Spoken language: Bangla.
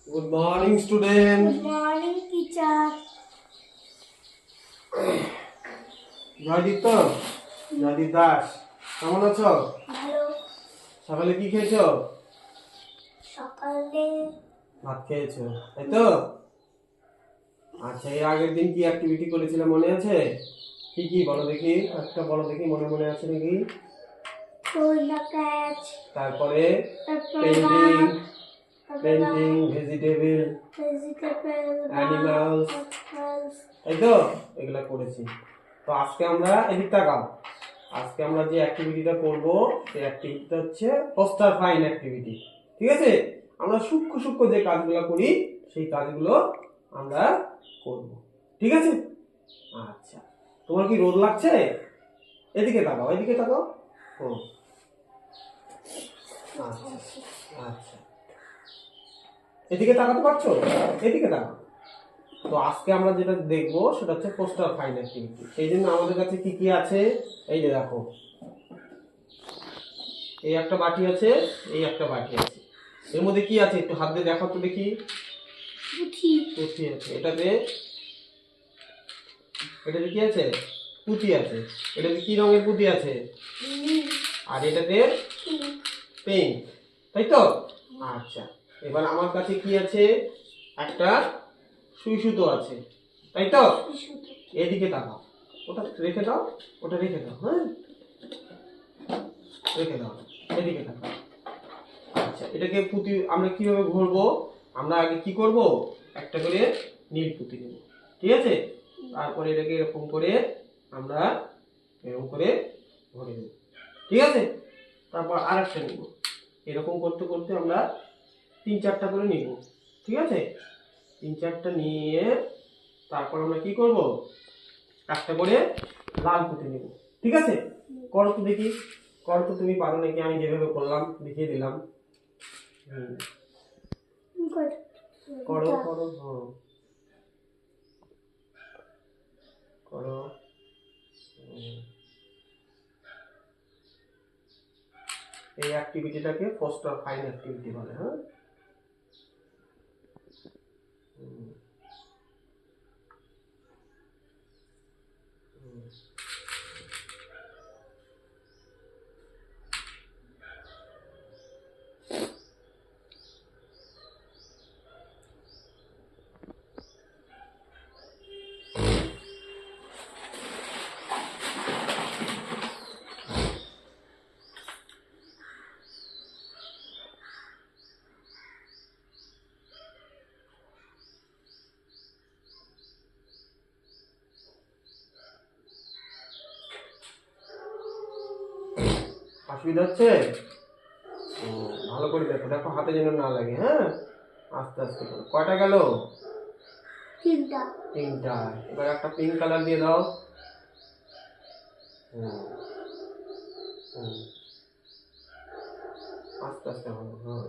Good morning, student. Good morning, teacher. Joydeep Joydeep Das কেমন আছো? ভালো। সকালে কি খেয়েছো? সকালে ভাত খেয়েছো, তাই তো? আচ্ছা, এর আগের দিন কি অ্যাক্টিভিটি করেছিলে মনে আছে? কি কি বলো দেখি, একটা বলো দেখি, মনে মনে আছে নাকি? ক্যাচ, তারপরে তারপরে পেন্টিং, ভেজিটেবল, অ্যানিমালস, তাই তো? এগুলা করেছি। তো আজকে আমরা এদিক তাকাও। আজকে আমরা যে অ্যাক্টিভিটিটা করব সেই অ্যাক্টিভিটিটা হচ্ছে পোস্টার ফাইন অ্যাক্টিভিটি। ঠিক আছে? আমরা সূক্ষ্ম সূক্ষ্ম যে কাজগুলো করি সেই কাজগুলো আমরা করব। ঠিক আছে? আচ্ছা, তোমার কি রোদ লাগছে? এদিকে তাকাও, এদিকে তাকাও। ও আচ্ছা আচ্ছা, এদিকে তাকাতে পারছো? এদিকে তাকাও। তো আজকে আমরা যেটা দেখবো সেটা হচ্ছে পোস্টার ফাইন অ্যাক্টিভিটি। সেই জন্য আমাদের কাছে কি কি আছে? এই যে দেখো, এই একটা বাটি আছে, এই একটা বাটি আছে। এর মধ্যে কি আছে একটু হাত দিয়ে দেখো তো দেখি। পুঁথি আছে। এটাতে কি আছে? পুঁথি আছে। এটাতে কি রঙের পুঁথি আছে? আর এটাতে পিঙ্ক, তাই তো? আচ্ছা, এবার আমার কাছে কি আছে? একটা সুই সুতো আছে, তাই তো? এদিকে তাকাও। ওটা রেখে দাও, ওটা রেখে দাও। হ্যাঁ, রেখে দাও। এদিকে তাকাও। আচ্ছা, এটাকে পুঁতি আমরা কিভাবে ঘুরবো? আমরা আগে কি করব? একটা করে নীল পুঁতি নেব, ঠিক আছে? তারপরে এটাকে এরকম করে আমরা এরকম করে ঘুরে দেব, ঠিক আছে? তারপর আরেকটা নিব। এরকম করতে করতে আমরা 3-4টা করে নিব, ঠিক আছে? 3-4টা নিয়ে তারপর আমরা কি করব? একটা করে লাল পুঁতি নেব, ঠিক আছে? করো তো দেখি, করো তো, তুমি পারো নাকি? আমি যেভাবে করলাম দেখিয়ে দিলাম। করো করো, হ্যাঁ করো। এই অ্যাক্টিভিটিটাকে পোস্টার ফাইন অ্যাক্টিভিটি বলে। হ্যাঁ, অসুবিধা হচ্ছে? ভালো করে দেখো, দেখো হাতে যেন না লাগে। হ্যাঁ, আস্তে আস্তে করো। কয়টা গেল? 3টা। এবার একটা পিঙ্ক কালার দিয়ে দাও। হুম হুম, আস্তে আস্তে হবে। হ্যাঁ,